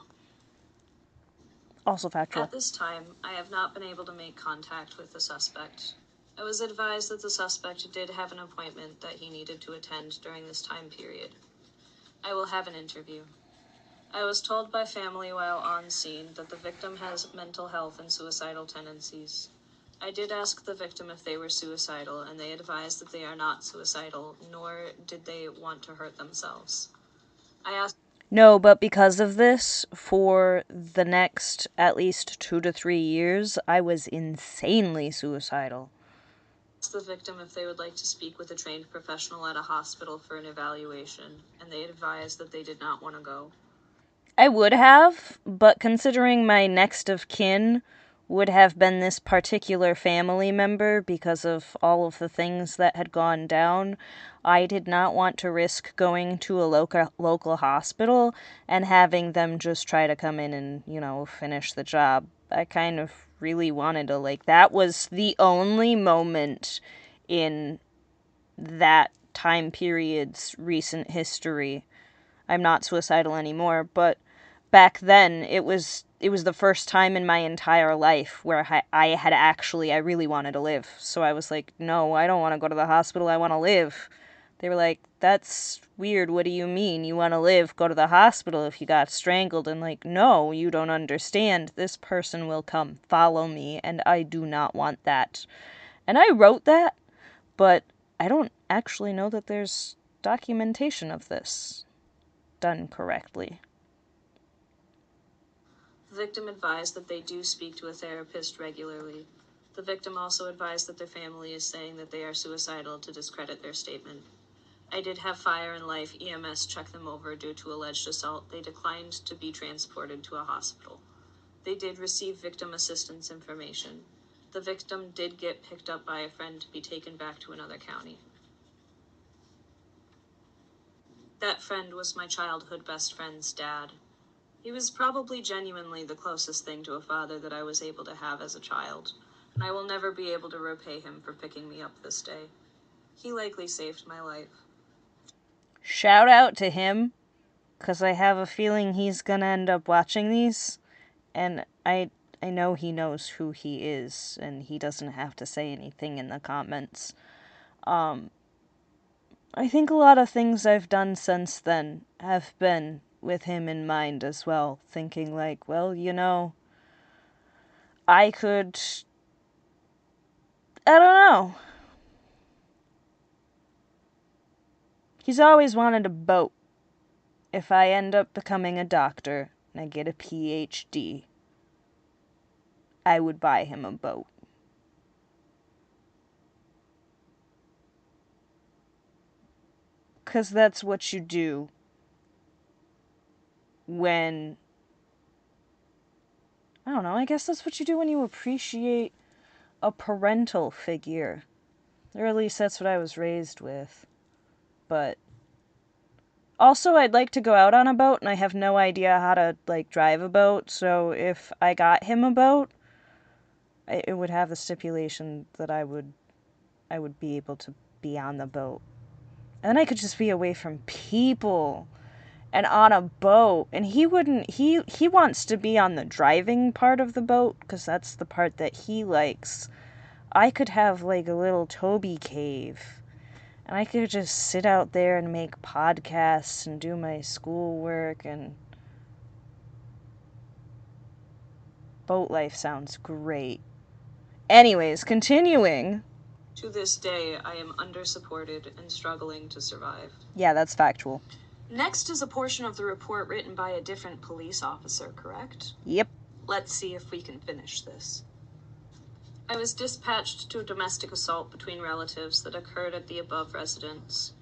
Also factual. At this time, I have not been able to make contact with the suspect. I was advised that the suspect did have an appointment that he needed to attend during this time period. I will have an interview. I was told by family while on scene that the victim has mental health and suicidal tendencies. I did ask the victim if they were suicidal, and they advised that they are not suicidal, nor did they want to hurt themselves. I asked No, but because of this, for the next at least 2 to 3 years, I was insanely suicidal. the victim if they would like to speak with a trained professional at a hospital for an evaluation, and they advised that they did not want to go. I would have, but considering my next of kin would have been this particular family member because of all of the things that had gone down, I did not want to risk going to a local hospital and having them just try to come in and, finish the job. I kind of really wanted to, that was the only moment in that time period's recent history. I'm not suicidal anymore, but back then it was the first time in my entire life where I really wanted to live. So I was like, no, I don't want to go to the hospital. I want to live. They were like, that's weird. What do you mean? You want to live? Go to the hospital if you got strangled. And like, no, you don't understand. This person will come follow me, and I do not want that. And I wrote that, but I don't actually know that there's documentation of this done correctly. The victim advised that they do speak to a therapist regularly. The victim also advised that their family is saying that they are suicidal to discredit their statement. I did have Fire and Life EMS check them over due to alleged assault. They declined to be transported to a hospital. They did receive victim assistance information. The victim did get picked up by a friend to be taken back to another county. That friend was my childhood best friend's dad. He was probably genuinely the closest thing to a father that I was able to have as a child, and I will never be able to repay him for picking me up this day. He likely saved my life. Shout out to him, because I have a feeling he's gonna end up watching these, and I know he knows who he is, and he doesn't have to say anything in the comments. I think a lot of things I've done since then have been with him in mind as well, thinking like, well, I could... I don't know. He's always wanted a boat. If I end up becoming a doctor and I get a PhD, I would buy him a boat. because that's what you do when... I don't know, I guess that's what you do when you appreciate a parental figure. Or at least that's what I was raised with. But also, I'd like to go out on a boat, and I have no idea how to, like, drive a boat, so if I got him a boat, it would have the stipulation that I would be able to be on the boat. And then I could just be away from people and on a boat. And he wouldn't, he wants to be on the driving part of the boat, because that's the part that he likes. I could have, like, a little Toby cave. And I could just sit out there and make podcasts and do my schoolwork, and boat life sounds great. Anyways, continuing. To this day, I am undersupported and struggling to survive. Yeah, that's factual. Next is a portion of the report written by a different police officer, correct? Yep. Let's see if we can finish this. I was dispatched to a domestic assault between relatives that occurred at the above residence.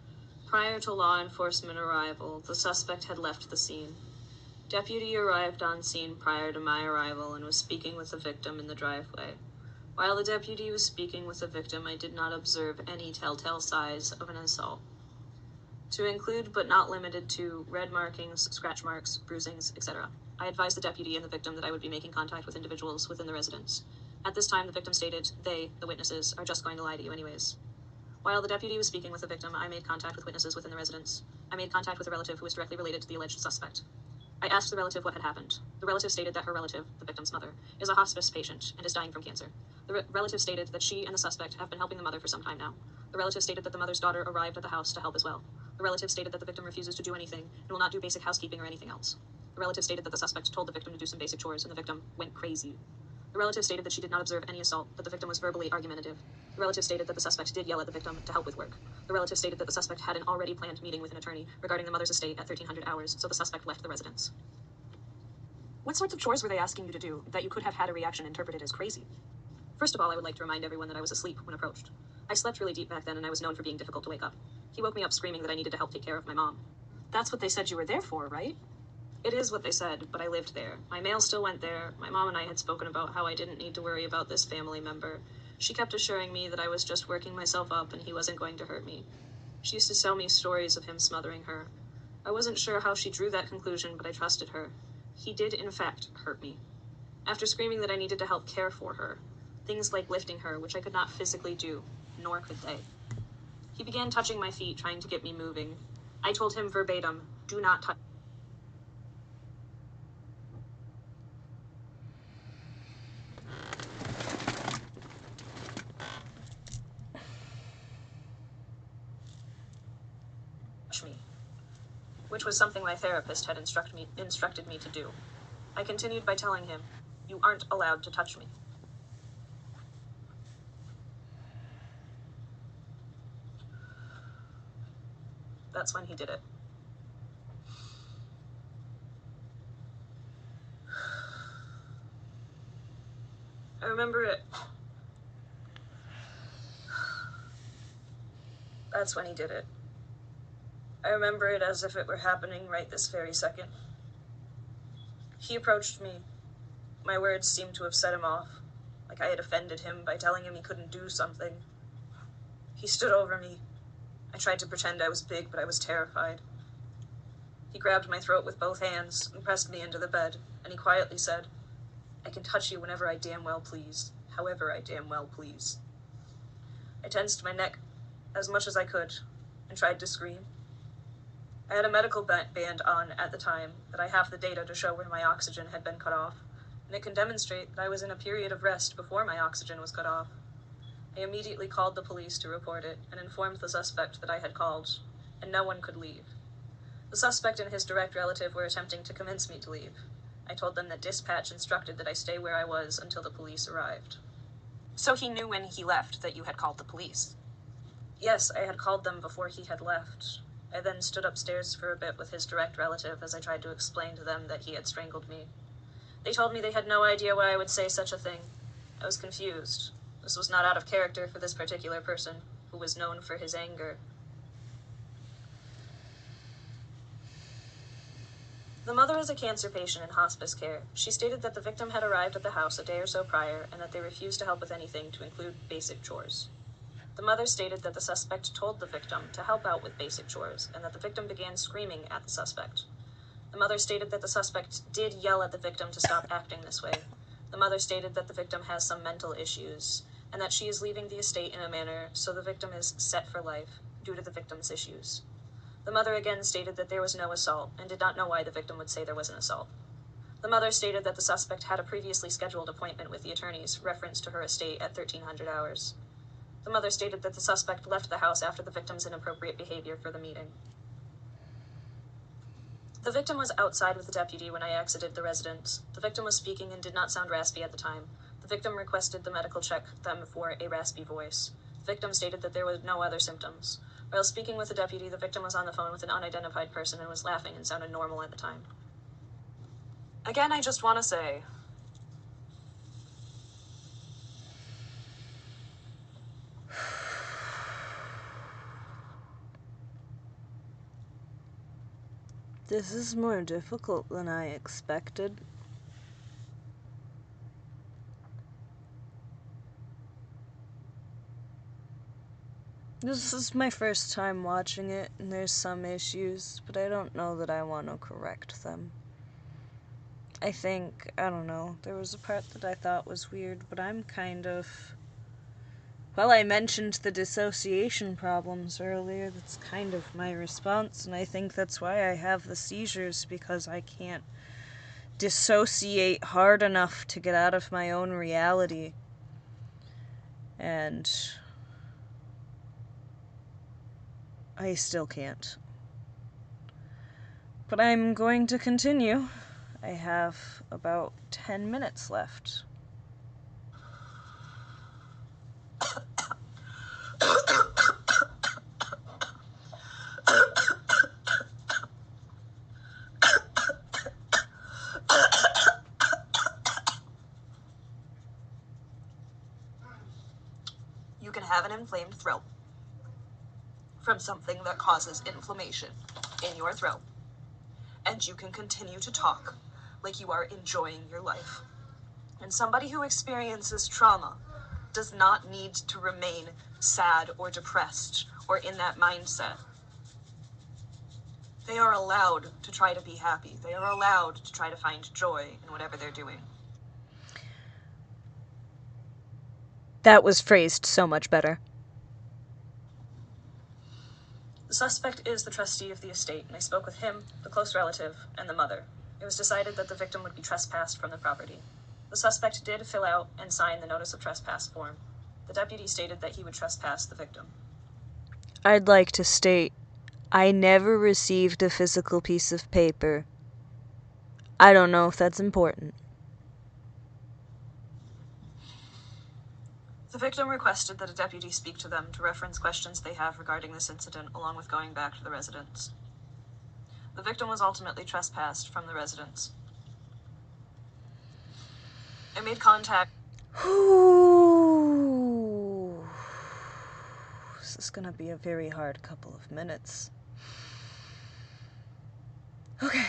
Prior to law enforcement arrival, the suspect had left the scene. Deputy arrived on scene prior to my arrival and was speaking with the victim in the driveway. While the deputy was speaking with the victim, I did not observe any telltale signs of an assault. To include but not limited to red markings, scratch marks, bruisings, etc. I advised the deputy and the victim that I would be making contact with individuals within the residence. At this time, the victim stated, they, the witnesses, are just going to lie to you anyways. While the deputy was speaking with the victim, I made contact with witnesses within the residence. I made contact with a relative who was directly related to the alleged suspect. I asked the relative what had happened. The relative stated that her relative, the victim's mother, is a hospice patient and is dying from cancer. The relative stated that she and the suspect have been helping the mother for some time now. The relative stated that the mother's daughter arrived at the house to help as well. The relative stated that the victim refuses to do anything and will not do basic housekeeping or anything else. The relative stated that the suspect told the victim to do some basic chores and the victim went crazy. The relative stated that she did not observe any assault, but the victim was verbally argumentative. The relative stated that the suspect did yell at the victim to help with work. The relative stated that the suspect had an already planned meeting with an attorney regarding the mother's estate at 1300 hours, so the suspect left the residence. What sorts of chores were they asking you to do that you could have had a reaction interpreted as crazy? First of all, I would like to remind everyone that I was asleep when approached. I slept really deep back then and I was known for being difficult to wake up. He woke me up screaming that I needed to help take care of my mom. That's what they said you were there for, right? It is what they said, but I lived there. My mail still went there. My mom and I had spoken about how I didn't need to worry about this family member. She kept assuring me that I was just working myself up and he wasn't going to hurt me. She used to tell me stories of him smothering her. I wasn't sure how she drew that conclusion, but I trusted her. He did, in fact, hurt me. After screaming that I needed to help care for her, things like lifting her, which I could not physically do, nor could they. He began touching my feet, trying to get me moving. I told him verbatim, do not touch. Me, which was something my therapist had instructed me to do. I continued by telling him, you aren't allowed to touch me. That's when he did it. I remember it. That's when he did it. I remember it as if it were happening right this very second. He approached me. My words seemed to have set him off, like I had offended him by telling him he couldn't do something. He stood over me. I tried to pretend I was big, but I was terrified. He grabbed my throat with both hands and pressed me into the bed, and he quietly said, I can touch you whenever I damn well please, however I damn well please. I tensed my neck as much as I could and tried to scream. I had a medical band on at the time that I have the data to show where my oxygen had been cut off, and it can demonstrate that I was in a period of rest before my oxygen was cut off. I immediately called the police to report it and informed the suspect that I had called, and no one could leave. The suspect and his direct relative were attempting to convince me to leave. I told them that dispatch instructed that I stay where I was until the police arrived. So he knew when he left that you had called the police? Yes, I had called them before he had left. I then stood upstairs for a bit with his direct relative as I tried to explain to them that he had strangled me. They told me they had no idea why I would say such a thing. I was confused. This was not out of character for this particular person, who was known for his anger. The mother is a cancer patient in hospice care. She stated that the victim had arrived at the house a day or so prior and that they refused to help with anything to include basic chores. The mother stated that the suspect told the victim to help out with basic chores and that the victim began screaming at the suspect. The mother stated that the suspect did yell at the victim to stop acting this way. The mother stated that the victim has some mental issues and that she is leaving the estate in a manner so the victim is set for life due to the victim's issues. The mother again stated that there was no assault and did not know why the victim would say there was an assault. The mother stated that the suspect had a previously scheduled appointment with the attorneys reference to her estate at 1300 hours. The mother stated that the suspect left the house after the victim's inappropriate behavior for the meeting. The victim was outside with the deputy when I exited the residence. The victim was speaking and did not sound raspy at the time. The victim requested the medical check them for a raspy voice. The victim stated that there were no other symptoms. While speaking with the deputy, the victim was on the phone with an unidentified person and was laughing and sounded normal at the time. Again, I just want to say, This is more difficult than I expected. This is my first time watching it, and there's some issues, but I don't know that I want to correct them. I don't know, there was a part that I thought was weird, but I'm kind of... Well, I mentioned the dissociation problems earlier. That's kind of my response, and I think that's why I have the seizures, because I can't dissociate hard enough to get out of my own reality. And I still can't. But I'm going to continue. I have about 10 minutes left. you can have an inflamed throat from something that causes inflammation in your throat. And you can continue to talk like you are enjoying your life. And somebody who experiences trauma does not need to remain sad or depressed or in that mindset. They are allowed to try to be happy. They are allowed to try to find joy in whatever they're doing. That was phrased so much better. The suspect is the trustee of the estate, and I spoke with him, the close relative, and the mother. It was decided that the victim would be trespassed from the property. The suspect did fill out and sign the notice of trespass form. The deputy stated that he would trespass the victim. I'd like to state, I never received a physical piece of paper. I don't know if that's important. The victim requested that a deputy speak to them to reference questions they have regarding this incident, along with going back to the residence. The victim was ultimately trespassed from the residence. I made contact. This is gonna be a very hard couple of minutes. Okay.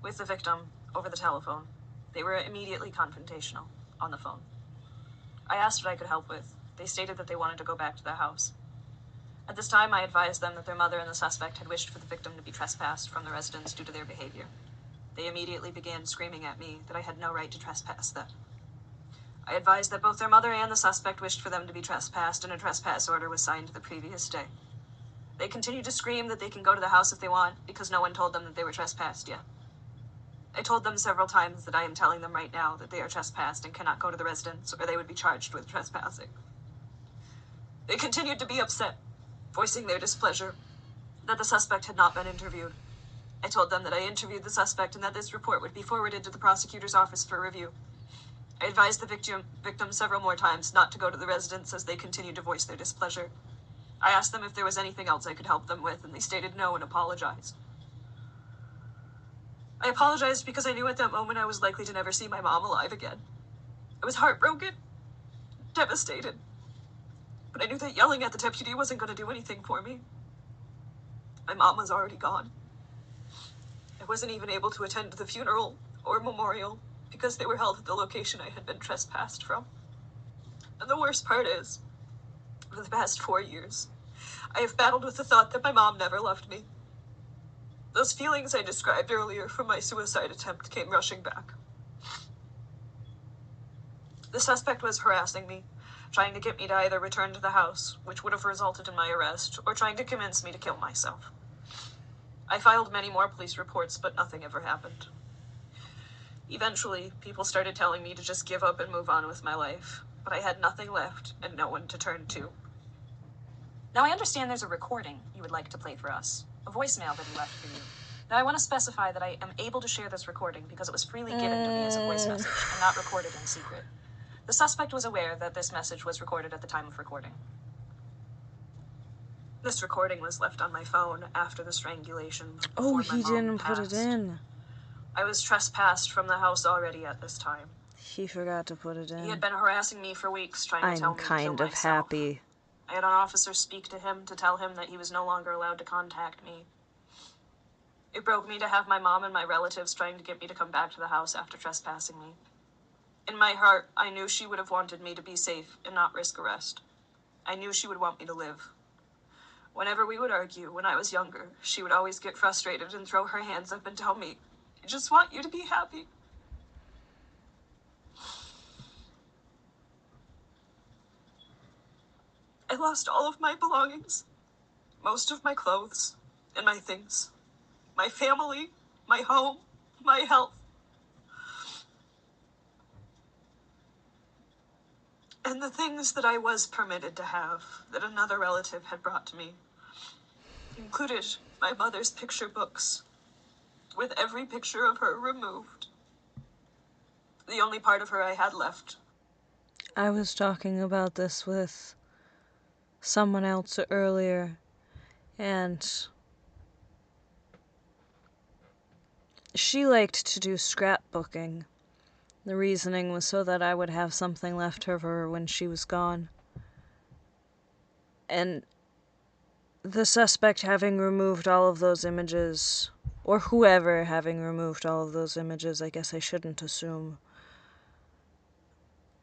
With the victim over the telephone. They were immediately confrontational on the phone. I asked what I could help with. They stated that they wanted to go back to the house. At this time, I advised them that their mother and the suspect had wished for the victim to be trespassed from the residence due to their behavior. They immediately began screaming at me that I had no right to trespass them. I advised that both their mother and the suspect wished for them to be trespassed, and a trespass order was signed the previous day. They continued to scream that they can go to the house if they want, because no one told them that they were trespassed yet. I told them several times that I am telling them right now that they are trespassed and cannot go to the residence, or they would be charged with trespassing. They continued to be upset, voicing their displeasure that the suspect had not been interviewed. I told them that I interviewed the suspect and that this report would be forwarded to the prosecutor's office for review. I advised the victim several more times not to go to the residence as they continued to voice their displeasure. I asked them if there was anything else I could help them with, and they stated no and apologized. I apologized because I knew at that moment I was likely to never see my mom alive again. I was heartbroken, devastated, but I knew that yelling at the deputy wasn't going to do anything for me. My mom was already gone. I wasn't even able to attend the funeral or memorial because they were held at the location I had been trespassed from. And the worst part is, for the past 4 years, I have battled with the thought that my mom never loved me. Those feelings I described earlier from my suicide attempt came rushing back. The suspect was harassing me, trying to get me to either return to the house, which would have resulted in my arrest, or trying to convince me to kill myself. I filed many more police reports, but nothing ever happened. Eventually, people started telling me to just give up and move on with my life, but I had nothing left and no one to turn to. Now, I understand there's a recording you would like to play for us, a voicemail that he left for you. Now, I want to specify that I am able to share this recording because it was freely given to me as a voice message and not recorded in secret. The suspect was aware that this message was recorded at the time of recording. This recording was left on my phone after the strangulation. Oh, Before my he mom didn't put it passed. in. I was trespassed from the house already at this time. He forgot to put it in. He had been harassing me for weeks, trying to tell I'm me to kill kind of myself. happy. I had an officer speak to him to tell him that he was no longer allowed to contact me. It broke me to have my mom and my relatives trying to get me to come back to the house after trespassing me. In my heart, I knew she would have wanted me to be safe and not risk arrest. I knew she would want me to live. Whenever we would argue, when I was younger, she would always get frustrated and throw her hands up and tell me, "I just want you to be happy." I lost all of my belongings, most of my clothes, and my things. My family, my home, my health. And the things that I was permitted to have, that another relative had brought to me, included my mother's picture books, with every picture of her removed. The only part of her I had left. I was talking about this with someone else earlier, and she liked to do scrapbooking. The reasoning was so that I would have something left of her when she was gone. And the suspect having removed all of those images, or whoever having removed all of those images, I guess I shouldn't assume.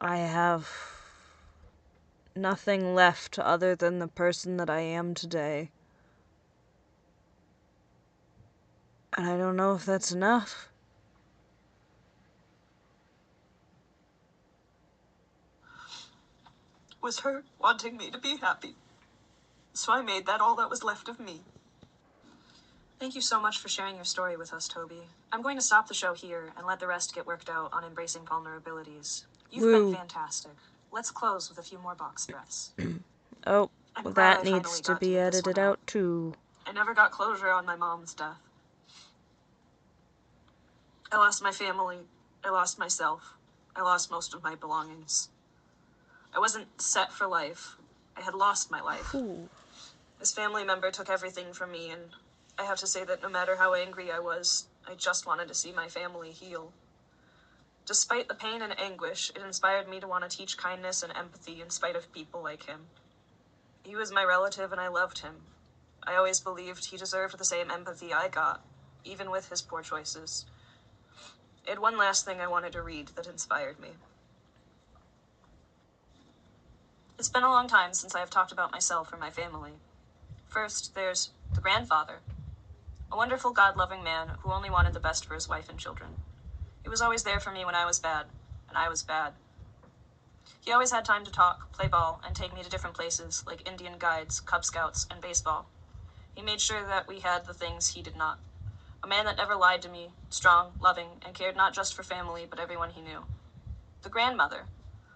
I have nothing left other than the person that I am today. And I don't know if that's enough. Was her wanting me to be happy. So I made that all that was left of me. Thank you so much for sharing your story with us, Toby. I'm going to stop the show here and let the rest get worked out on embracing vulnerabilities. You've been fantastic. Let's close with a few more box breaths. Oh, I'm glad that I needs finally to got be get this edited one out too. I never got closure on my mom's death. I lost my family. I lost myself. I lost most of my belongings. I wasn't set for life. I had lost my life. Ooh. This family member took everything from me, and I have to say that no matter how angry I was, I just wanted to see my family heal. Despite the pain and anguish, it inspired me to want to teach kindness and empathy in spite of people like him. He was my relative and I loved him. I always believed he deserved the same empathy I got, even with his poor choices. I had one last thing I wanted to read that inspired me. It's been a long time since I have talked about myself or my family. First, there's the grandfather, a wonderful God-loving man who only wanted the best for his wife and children. He was always there for me when I was bad, and I was bad. He always had time to talk, play ball, and take me to different places like Indian guides, Cub Scouts, and baseball. He made sure that we had the things he did not. A man that never lied to me, strong, loving, and cared not just for family, but everyone he knew. The grandmother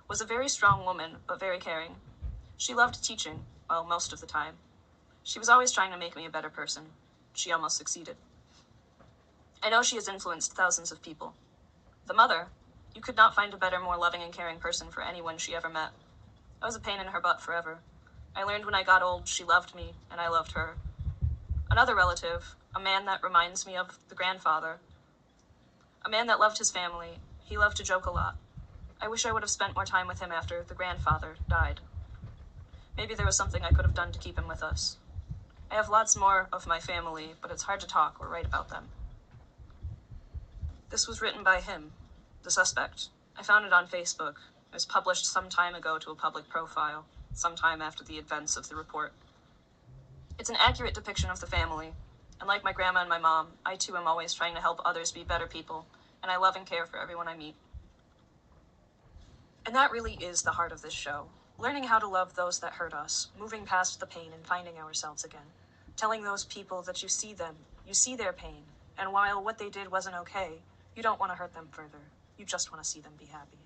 was a very strong woman, but very caring. She loved teaching, well, most of the time. She was always trying to make me a better person. She almost succeeded. I know she has influenced thousands of people. The mother, you could not find a better, more loving and caring person for anyone she ever met. I was a pain in her butt forever. I learned when I got old she loved me, and I loved her. Another relative, a man that reminds me of the grandfather. A man that loved his family. He loved to joke a lot. I wish I would have spent more time with him after the grandfather died. Maybe there was something I could have done to keep him with us. I have lots more of my family, but it's hard to talk or write about them. This was written by him, the suspect. I found it on Facebook. It was published some time ago to a public profile, sometime after the events of the report. It's an accurate depiction of the family, and like my grandma and my mom, I too am always trying to help others be better people, and I love and care for everyone I meet. And that really is the heart of this show. Learning how to love those that hurt us, moving past the pain and finding ourselves again. Telling those people that you see them, you see their pain, and while what they did wasn't okay, you don't want to hurt them further. You just want to see them be happy.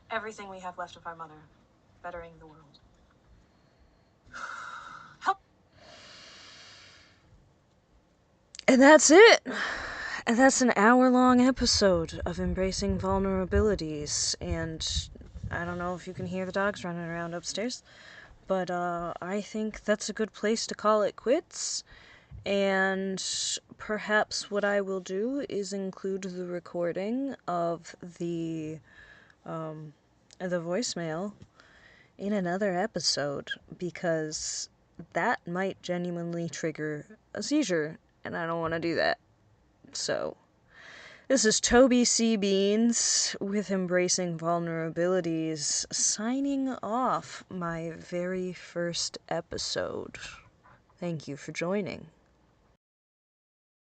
Everything we have left of our mother, bettering the world. Help. And that's it. And that's an hour-long episode of Embracing Vulnerabilities. And I don't know if you can hear the dogs running around upstairs, but I think that's a good place to call it quits. And perhaps what I will do is include the recording of the voicemail in another episode, because that might genuinely trigger a seizure, and I don't want to do that. So, this is Toby C. Beans with Embracing Vulnerabilities, signing off my very first episode. Thank you for joining.